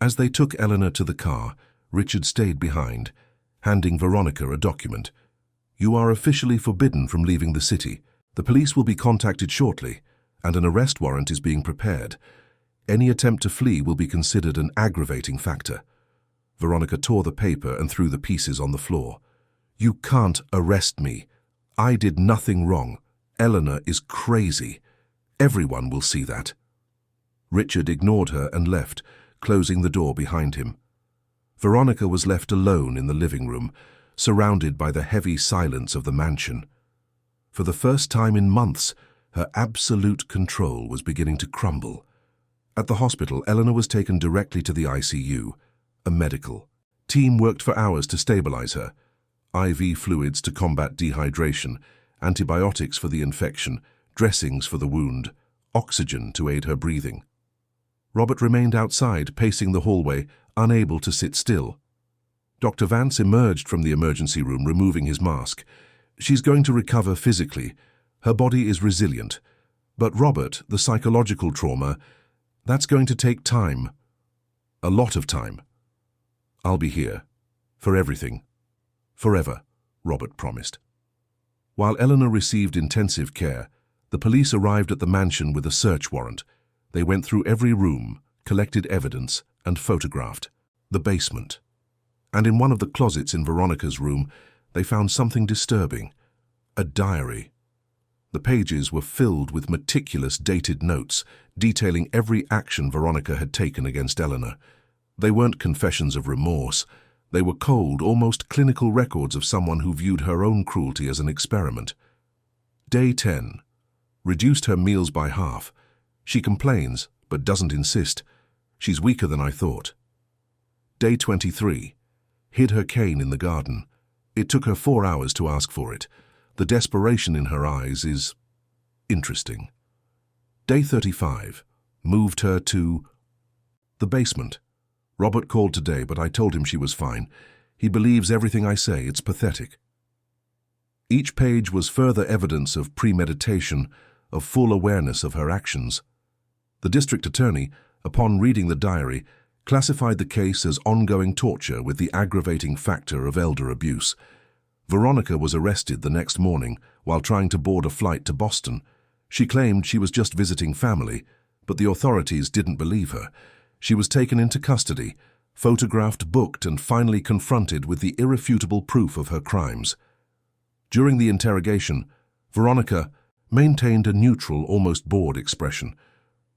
A: As they took Eleanor to the car, Richard stayed behind, handing Veronica a document. You are officially forbidden from leaving the city. The police will be contacted shortly, and an arrest warrant is being prepared. Any attempt to flee will be considered an aggravating factor. Veronica tore the paper and threw the pieces on the floor. You can't arrest me. I did nothing wrong. Eleanor is crazy. Everyone will see that. Richard ignored her and left, closing the door behind him. Veronica was left alone in the living room, surrounded by the heavy silence of the mansion. For the first time in months, her absolute control was beginning to crumble. At the hospital, Eleanor was taken directly to the ICU. A medical team worked for hours to stabilize her. IV fluids to combat dehydration, antibiotics for the infection, dressings for the wound, oxygen to aid her breathing. Robert remained outside, pacing the hallway, unable to sit still. Dr. Vance emerged from the emergency room, removing his mask. She's going to recover physically. Her body is resilient. But Robert, the psychological trauma, that's going to take time. A lot of time. I'll be here. For everything. Forever, Robert promised. While Eleanor received intensive care, the police arrived at the mansion with a search warrant. They went through every room, collected evidence, and photographed the basement. And in one of the closets in Veronica's room, they found something disturbing. A diary. The pages were filled with meticulous dated notes, detailing every action Veronica had taken against Eleanor. They weren't confessions of remorse. They were cold, almost clinical records of someone who viewed her own cruelty as an experiment. Day 10. Reduced her meals by half. She complains, but doesn't insist. She's weaker than I thought. Day 23. Hid her cane in the garden. It took her 4 hours to ask for it. The desperation in her eyes is interesting. Day 35. Moved her to the basement. Robert called today, but I told him she was fine. He believes everything I say. It's pathetic. Each page was further evidence of premeditation, of full awareness of her actions. The district attorney, upon reading the diary, classified the case as ongoing torture with the aggravating factor of elder abuse. Veronica was arrested the next morning while trying to board a flight to Boston. She claimed she was just visiting family, but the authorities didn't believe her. She was taken into custody, photographed, booked, and finally confronted with the irrefutable proof of her crimes. During the interrogation, Veronica maintained a neutral, almost bored expression.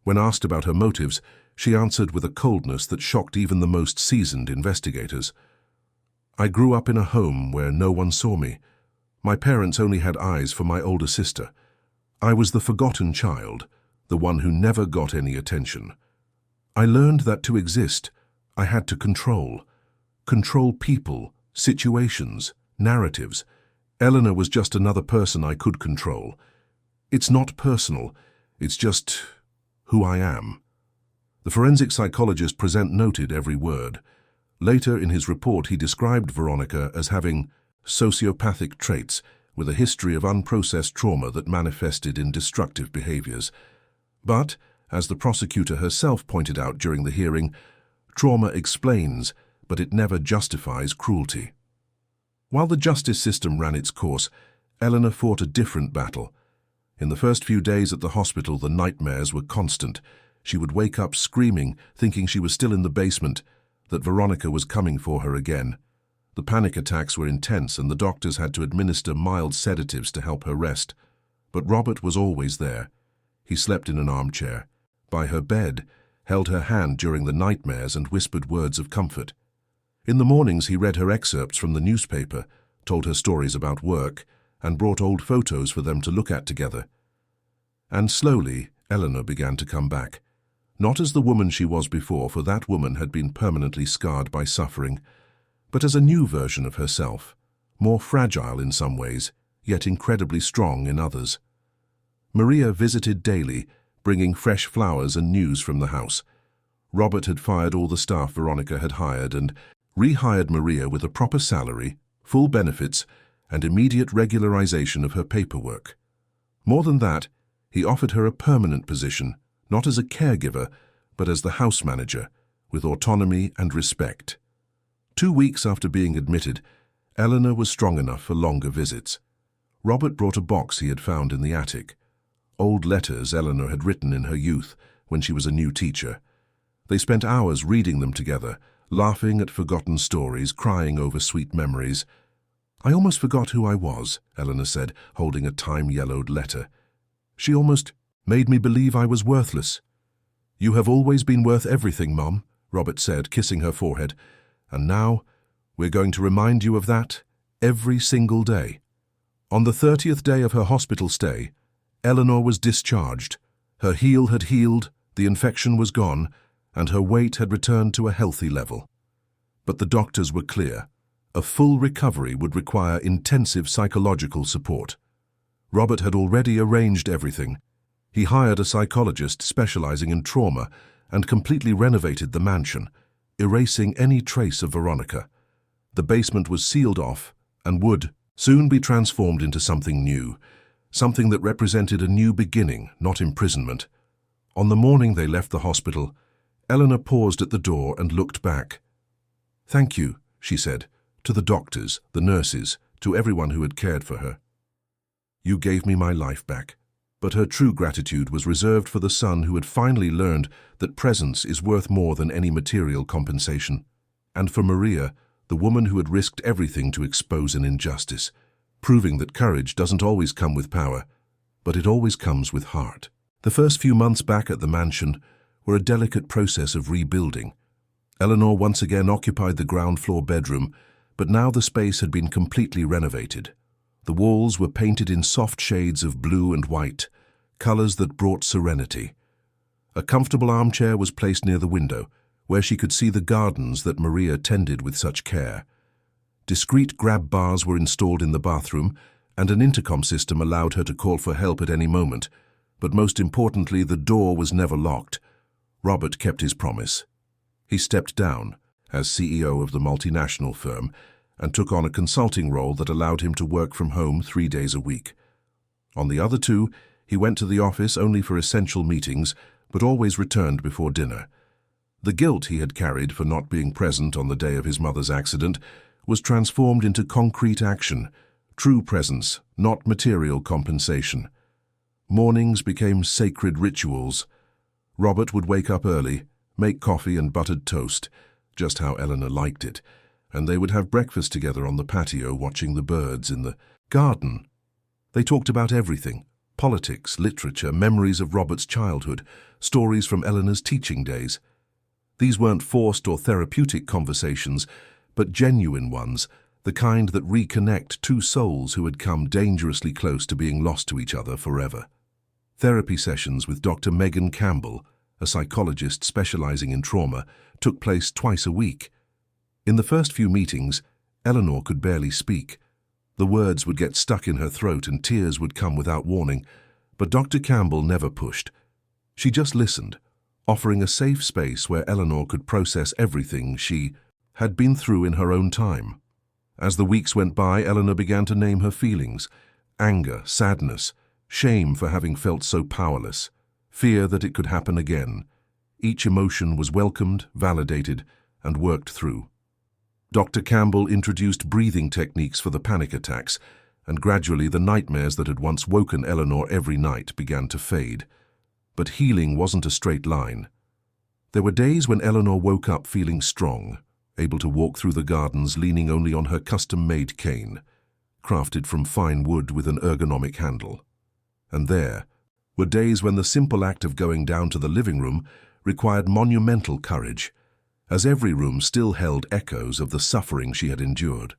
A: When asked about her motives, she answered with a coldness that shocked even the most seasoned investigators. "I grew up in a home where no one saw me. My parents only had eyes for my older sister. I was the forgotten child, the one who never got any attention. I learned that to exist, I had to control people, situations, narratives. Eleanor was just another person I could control. It's not personal, it's just who I am." The forensic psychologist present noted every word. Later in his report, he described Veronica as having sociopathic traits with a history of unprocessed trauma that manifested in destructive behaviors. But, as the prosecutor herself pointed out during the hearing, trauma explains, but it never justifies cruelty. While the justice system ran its course, Eleanor fought a different battle. In the first few days at the hospital, the nightmares were constant. She would wake up screaming, thinking she was still in the basement, that Veronica was coming for her again. The panic attacks were intense, and the doctors had to administer mild sedatives to help her rest. But Robert was always there. He slept in an armchair, by her bed, held her hand during the nightmares, and whispered words of comfort. In the mornings he read her excerpts from the newspaper, told her stories about work, and brought old photos for them to look at together. And slowly, Eleanor began to come back. Not as the woman she was before, for that woman had been permanently scarred by suffering, but as a new version of herself, more fragile in some ways, yet incredibly strong in others. Maria visited daily, bringing fresh flowers and news from the house. Robert had fired all the staff Veronica had hired and rehired Maria with a proper salary, full benefits, and immediate regularization of her paperwork. More than that, he offered her a permanent position, not as a caregiver, but as the house manager, with autonomy and respect. 2 weeks after being admitted, Eleanor was strong enough for longer visits. Robert brought a box he had found in the attic. Old letters Eleanor had written in her youth, when she was a new teacher. They spent hours reading them together, laughing at forgotten stories, crying over sweet memories. "I almost forgot who I was," Eleanor said, holding a time-yellowed letter. "She almost made me believe I was worthless." "You have always been worth everything, Mom," Robert said, kissing her forehead. "And now, we're going to remind you of that every single day." On the 30th day of her hospital stay, Eleanor was discharged. Her heel had healed, the infection was gone, and her weight had returned to a healthy level. But the doctors were clear. A full recovery would require intensive psychological support. Robert had already arranged everything. He hired a psychologist specializing in trauma and completely renovated the mansion, erasing any trace of Veronica. The basement was sealed off and would soon be transformed into something new, something that represented a new beginning, not imprisonment. On the morning they left the hospital, Eleanor paused at the door and looked back. "Thank you," she said, to the doctors, the nurses, to everyone who had cared for her. "You gave me my life back." But her true gratitude was reserved for the son who had finally learned that presence is worth more than any material compensation. And for Maria, the woman who had risked everything to expose an injustice, proving that courage doesn't always come with power, but it always comes with heart. The first few months back at the mansion were a delicate process of rebuilding. Eleanor once again occupied the ground floor bedroom, but now the space had been completely renovated. The walls were painted in soft shades of blue and white, colors that brought serenity. A comfortable armchair was placed near the window, where she could see the gardens that Maria tended with such care. Discreet grab bars were installed in the bathroom, and an intercom system allowed her to call for help at any moment. But most importantly, the door was never locked. Robert kept his promise. He stepped down as CEO of the multinational firm and took on a consulting role that allowed him to work from home 3 days a week. On the other 2, he went to the office only for essential meetings, but always returned before dinner. The guilt he had carried for not being present on the day of his mother's accident was transformed into concrete action, true presence, not material compensation. Mornings became sacred rituals. Robert would wake up early, make coffee and buttered toast, just how Eleanor liked it, and they would have breakfast together on the patio watching the birds in the garden. They talked about everything: politics, literature, memories of Robert's childhood, stories from Eleanor's teaching days. These weren't forced or therapeutic conversations, but genuine ones, the kind that reconnect two souls who had come dangerously close to being lost to each other forever. Therapy sessions with Dr. Megan Campbell, a psychologist specializing in trauma, took place twice a week. In the first few meetings, Eleanor could barely speak. The words would get stuck in her throat and tears would come without warning, but Dr. Campbell never pushed. She just listened, offering a safe space where Eleanor could process everything she had been through in her own time. As the weeks went by, Eleanor began to name her feelings: anger, sadness, shame for having felt so powerless, fear that it could happen again. Each emotion was welcomed, validated, and worked through. Dr. Campbell introduced breathing techniques for the panic attacks, and gradually the nightmares that had once woken Eleanor every night began to fade. But healing wasn't a straight line. There were days when Eleanor woke up feeling strong, able to walk through the gardens leaning only on her custom-made cane, crafted from fine wood with an ergonomic handle. And there were days when the simple act of going down to the living room required monumental courage, as every room still held echoes of the suffering she had endured.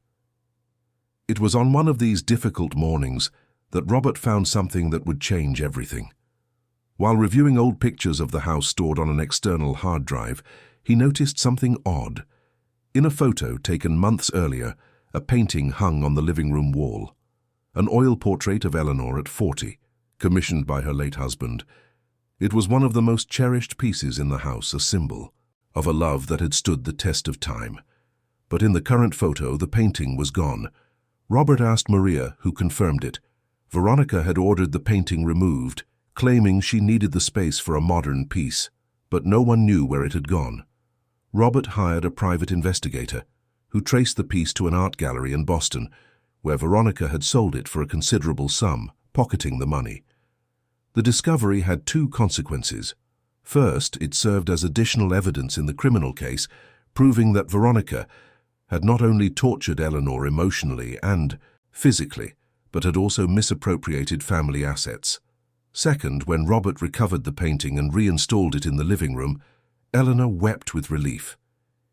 A: It was on one of these difficult mornings that Robert found something that would change everything. While reviewing old pictures of the house stored on an external hard drive, he noticed something odd. In a photo taken months earlier, a painting hung on the living room wall. An oil portrait of Eleanor at 40, commissioned by her late husband. It was one of the most cherished pieces in the house, a symbol of a love that had stood the test of time. But in the current photo, the painting was gone. Robert asked Maria, who confirmed it. Veronica had ordered the painting removed, claiming she needed the space for a modern piece, but no one knew where it had gone. Robert hired a private investigator, who traced the piece to an art gallery in Boston, where Veronica had sold it for a considerable sum, pocketing the money. The discovery had two consequences. First, it served as additional evidence in the criminal case, proving that Veronica had not only tortured Eleanor emotionally and physically, but had also misappropriated family assets. Second, when Robert recovered the painting and reinstalled it in the living room, Eleanor wept with relief.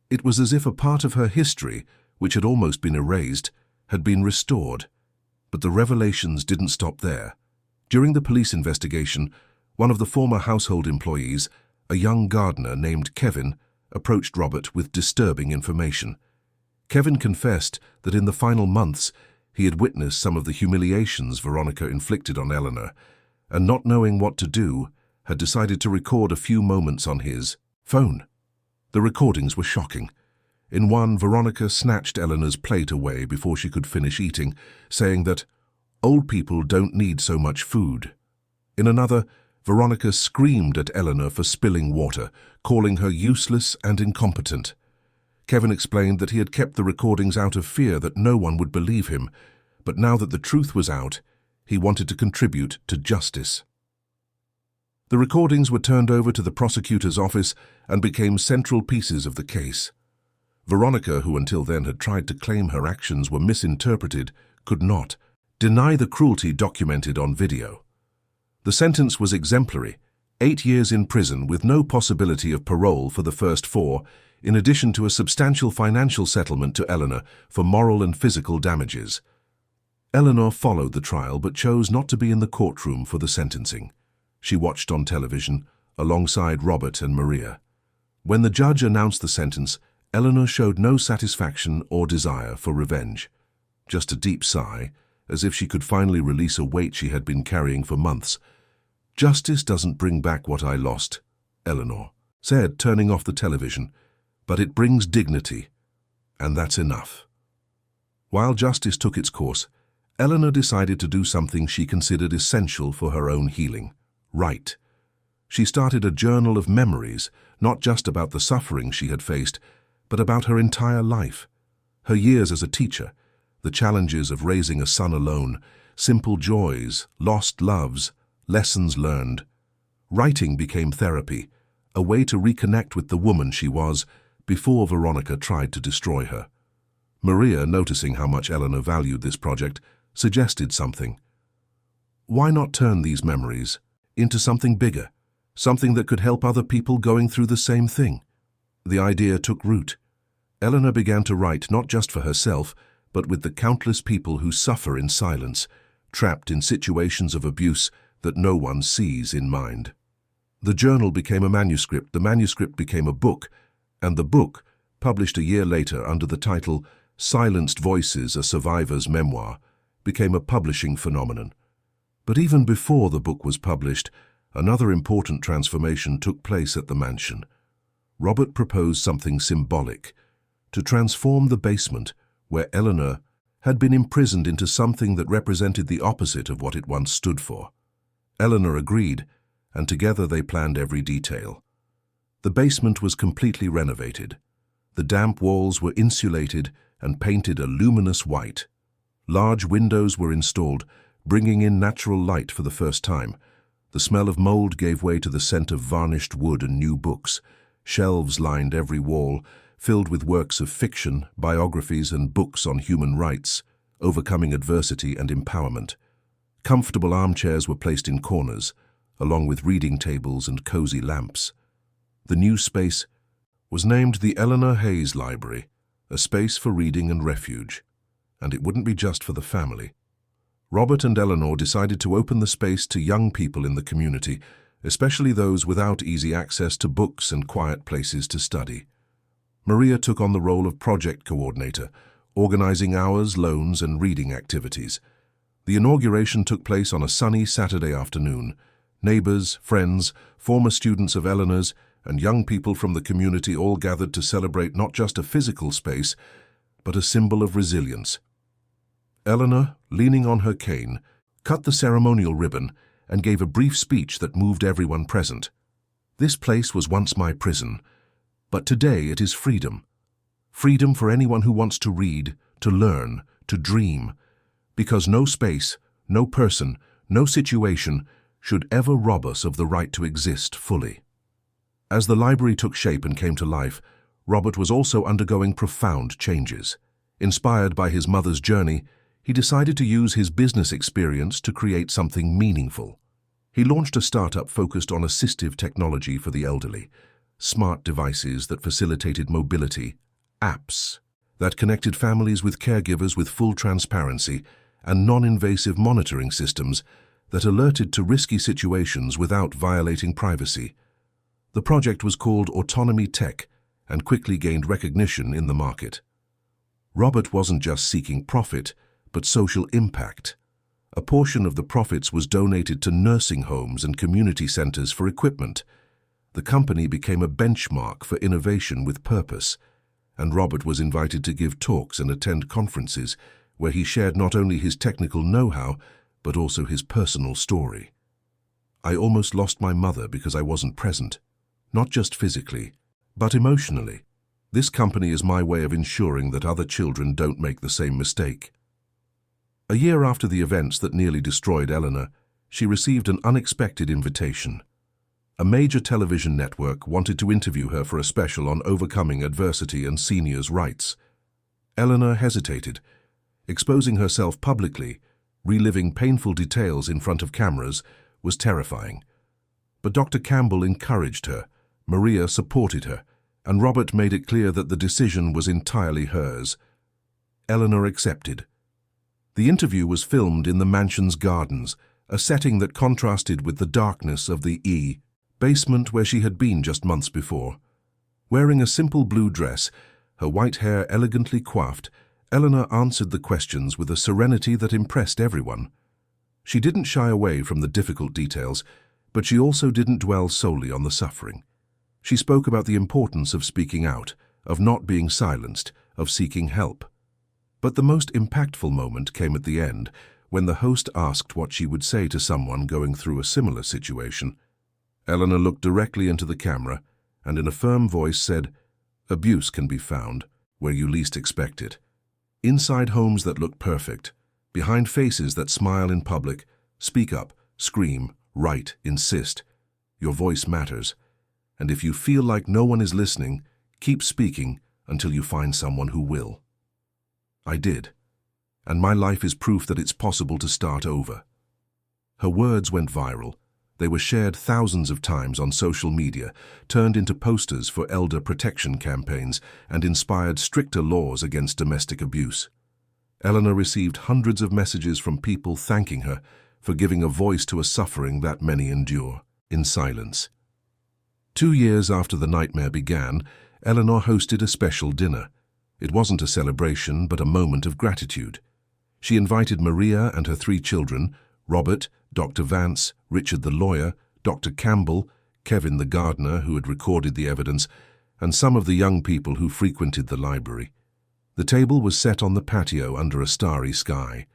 A: It was as if a part of her history, which had almost been erased, had been restored. But the revelations didn't stop there. During the police investigation, one of the former household employees, a young gardener named Kevin, approached Robert with disturbing information. Kevin confessed that in the final months he had witnessed some of the humiliations Veronica inflicted on Eleanor, and not knowing what to do, had decided to record a few moments on his phone. The recordings were shocking. In one, Veronica snatched Eleanor's plate away before she could finish eating, saying that old people don't need so much food. In another, Veronica screamed at Eleanor for spilling water, calling her useless and incompetent. Kevin explained that he had kept the recordings out of fear that no one would believe him, but now that the truth was out, he wanted to contribute to justice. The recordings were turned over to the prosecutor's office and became central pieces of the case. Veronica, who until then had tried to claim her actions were misinterpreted, could not deny the cruelty documented on video. The sentence was exemplary: 8 years in prison with no possibility of parole for the first 4, in addition to a substantial financial settlement to Eleanor for moral and physical damages. Eleanor followed the trial but chose not to be in the courtroom for the sentencing. She watched on television, alongside Robert and Maria. When the judge announced the sentence, Eleanor showed no satisfaction or desire for revenge. Just a deep sigh, as if she could finally release a weight she had been carrying for months. "Justice doesn't bring back what I lost," Eleanor said, turning off the television, "but it brings dignity, and that's enough." While justice took its course, Eleanor decided to do something she considered essential for her own healing: write. She started a journal of memories, not just about the suffering she had faced, but about her entire life. Her years as a teacher, the challenges of raising a son alone, simple joys, lost loves, lessons learned. Writing became therapy, a way to reconnect with the woman she was before Veronica tried to destroy her. Maria, noticing how much Eleanor valued this project, suggested something. Why not turn these memories into something bigger, something that could help other people going through the same thing? The idea took root. Eleanor began to write not just for herself, but with the countless people who suffer in silence, trapped in situations of abuse that no one sees in mind. The journal became a manuscript, the manuscript became a book, and the book, published a year later under the title Silenced Voices, A Survivor's Memoir, became a publishing phenomenon. But even before the book was published, another important transformation took place at the mansion. Robert proposed something symbolic, to transform the basement, where Eleanor had been imprisoned, into something that represented the opposite of what it once stood for. Eleanor agreed, and together they planned every detail. The basement was completely renovated. The damp walls were insulated and painted a luminous white. Large windows were installed, bringing in natural light for the first time. The smell of mold gave way to the scent of varnished wood and new books. Shelves lined every wall, filled with works of fiction, biographies, and books on human rights, overcoming adversity and empowerment. Comfortable armchairs were placed in corners, along with reading tables and cozy lamps. The new space was named the Eleanor Hayes Library, a space for reading and refuge. And it wouldn't be just for the family. Robert and Eleanor decided to open the space to young people in the community, especially those without easy access to books and quiet places to study. Maria took on the role of project coordinator, organizing hours, loans, and reading activities. The inauguration took place on a sunny Saturday afternoon. Neighbors, friends, former students of Eleanor's, and young people from the community all gathered to celebrate not just a physical space, but a symbol of resilience. Eleanor, leaning on her cane, cut the ceremonial ribbon and gave a brief speech that moved everyone present. "This place was once my prison, but today it is freedom. Freedom for anyone who wants to read, to learn, to dream, because no space, no person, no situation should ever rob us of the right to exist fully." As the library took shape and came to life, Robert was also undergoing profound changes. Inspired by his mother's journey, he decided to use his business experience to create something meaningful. He launched a startup focused on assistive technology for the elderly, smart devices that facilitated mobility, apps that connected families with caregivers with full transparency, and non-invasive monitoring systems that alerted to risky situations without violating privacy. The project was called Autonomy Tech and quickly gained recognition in the market. Robert wasn't just seeking profit, but social impact. A portion of the profits was donated to nursing homes and community centers for equipment. The company became a benchmark for innovation with purpose, and Robert was invited to give talks and attend conferences where he shared not only his technical know-how, but also his personal story. "I almost lost my mother because I wasn't present, not just physically, but emotionally. This company is my way of ensuring that other children don't make the same mistake." A year after the events that nearly destroyed Eleanor, she received an unexpected invitation. A major television network wanted to interview her for a special on overcoming adversity and seniors' rights. Eleanor hesitated. Exposing herself publicly, reliving painful details in front of cameras, was terrifying. But Dr. Campbell encouraged her, Maria supported her, and Robert made it clear that the decision was entirely hers. Eleanor accepted. The interview was filmed in the mansion's gardens, a setting that contrasted with the darkness of the basement where she had been just months before. Wearing a simple blue dress, her white hair elegantly coiffed, Eleanor answered the questions with a serenity that impressed everyone. She didn't shy away from the difficult details, but she also didn't dwell solely on the suffering. She spoke about the importance of speaking out, of not being silenced, of seeking help. But the most impactful moment came at the end, when the host asked what she would say to someone going through a similar situation. Eleanor looked directly into the camera and in a firm voice said, "Abuse can be found where you least expect it. Inside homes that look perfect, behind faces that smile in public. Speak up, scream, write, insist. Your voice matters." And if you feel like no one is listening, keep speaking until you find someone who will. I did, and my life is proof that it's possible to start over. Her words went viral. They were shared thousands of times on social media, turned into posters for elder protection campaigns, and inspired stricter laws against domestic abuse. Eleanor received hundreds of messages from people thanking her for giving a voice to a suffering that many endure in silence. 2 years after the nightmare began, Eleanor hosted a special dinner. It wasn't a celebration, but a moment of gratitude. She invited Maria and her 3 children, Robert, Dr. Vance, Richard the lawyer, Dr. Campbell, Kevin the gardener who had recorded the evidence, and some of the young people who frequented the library. The table was set on the patio under a starry sky.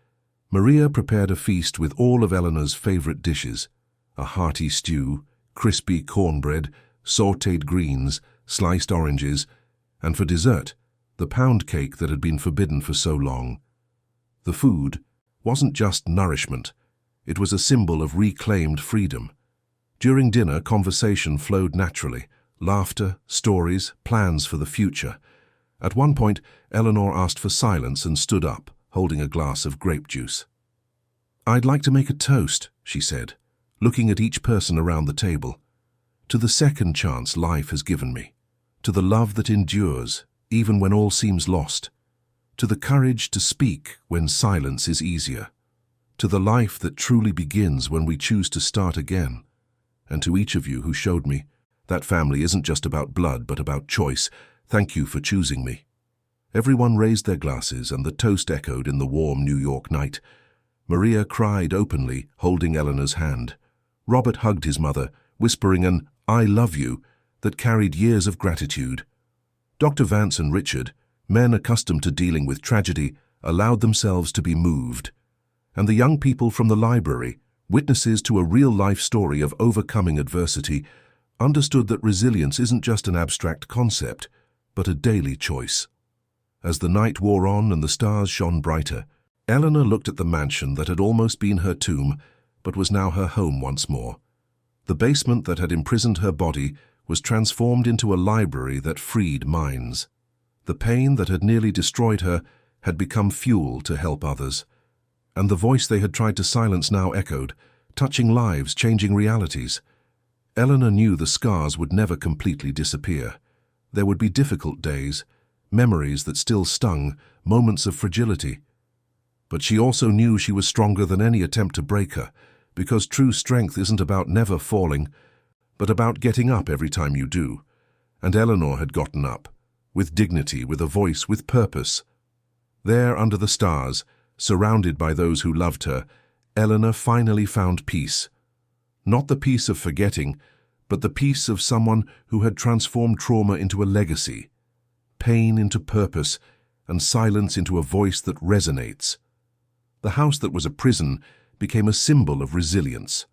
A: Maria prepared a feast with all of Eleanor's favorite dishes: a hearty stew, crispy cornbread, sautéed greens, sliced oranges, and for dessert, the pound cake that had been forbidden for so long. The food wasn't just nourishment. It was a symbol of reclaimed freedom. During dinner, conversation flowed naturally. Laughter, stories, plans for the future. At one point, Eleanor asked for silence and stood up, holding a glass of grape juice. "I'd like to make a toast," she said, looking at each person around the table. "To the second chance life has given me. To the love that endures, even when all seems lost. To the courage to speak when silence is easier. To the life that truly begins when we choose to start again. And to each of you who showed me that family isn't just about blood but about choice, thank you for choosing me." Everyone raised their glasses and the toast echoed in the warm New York night. Maria cried openly, holding Eleanor's hand. Robert hugged his mother, whispering an "I love you" that carried years of gratitude. Dr. Vance and Richard, men accustomed to dealing with tragedy, allowed themselves to be moved. And the young people from the library, witnesses to a real-life story of overcoming adversity, understood that resilience isn't just an abstract concept, but a daily choice. As the night wore on and the stars shone brighter, Eleanor looked at the mansion that had almost been her tomb, but was now her home once more. The basement that had imprisoned her body was transformed into a library that freed minds. The pain that had nearly destroyed her had become fuel to help others. And the voice they had tried to silence now echoed, touching lives, changing realities. Eleanor knew the scars would never completely disappear. There would be difficult days, memories that still stung, moments of fragility. But she also knew she was stronger than any attempt to break her, because true strength isn't about never falling, but about getting up every time you do. And Eleanor had gotten up, with dignity, with a voice, with purpose. There under the stars, surrounded by those who loved her, Eleanor finally found peace. Not the peace of forgetting, but the peace of someone who had transformed trauma into a legacy, pain into purpose, and silence into a voice that resonates. The house that was a prison became a symbol of resilience.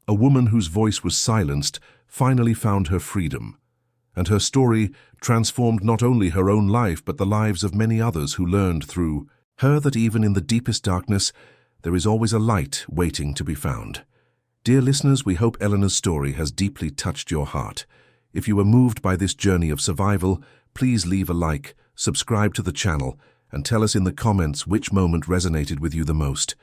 A: A woman whose voice was silenced finally found her freedom, and her story transformed not only her own life but the lives of many others who learned through her that even in the deepest darkness, there is always a light waiting to be found. Dear listeners, we hope Eleanor's story has deeply touched your heart. If you were moved by this journey of survival, please leave a like, subscribe to the channel, and tell us in the comments which moment resonated with you the most.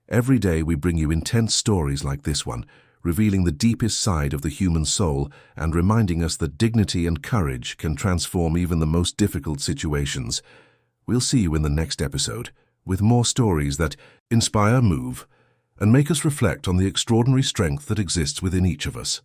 A: Every day we bring you intense stories like this one, revealing the deepest side of the human soul and reminding us that dignity and courage can transform even the most difficult situations. We'll see you in the next episode, with more stories that inspire, move, and make us reflect on the extraordinary strength that exists within each of us.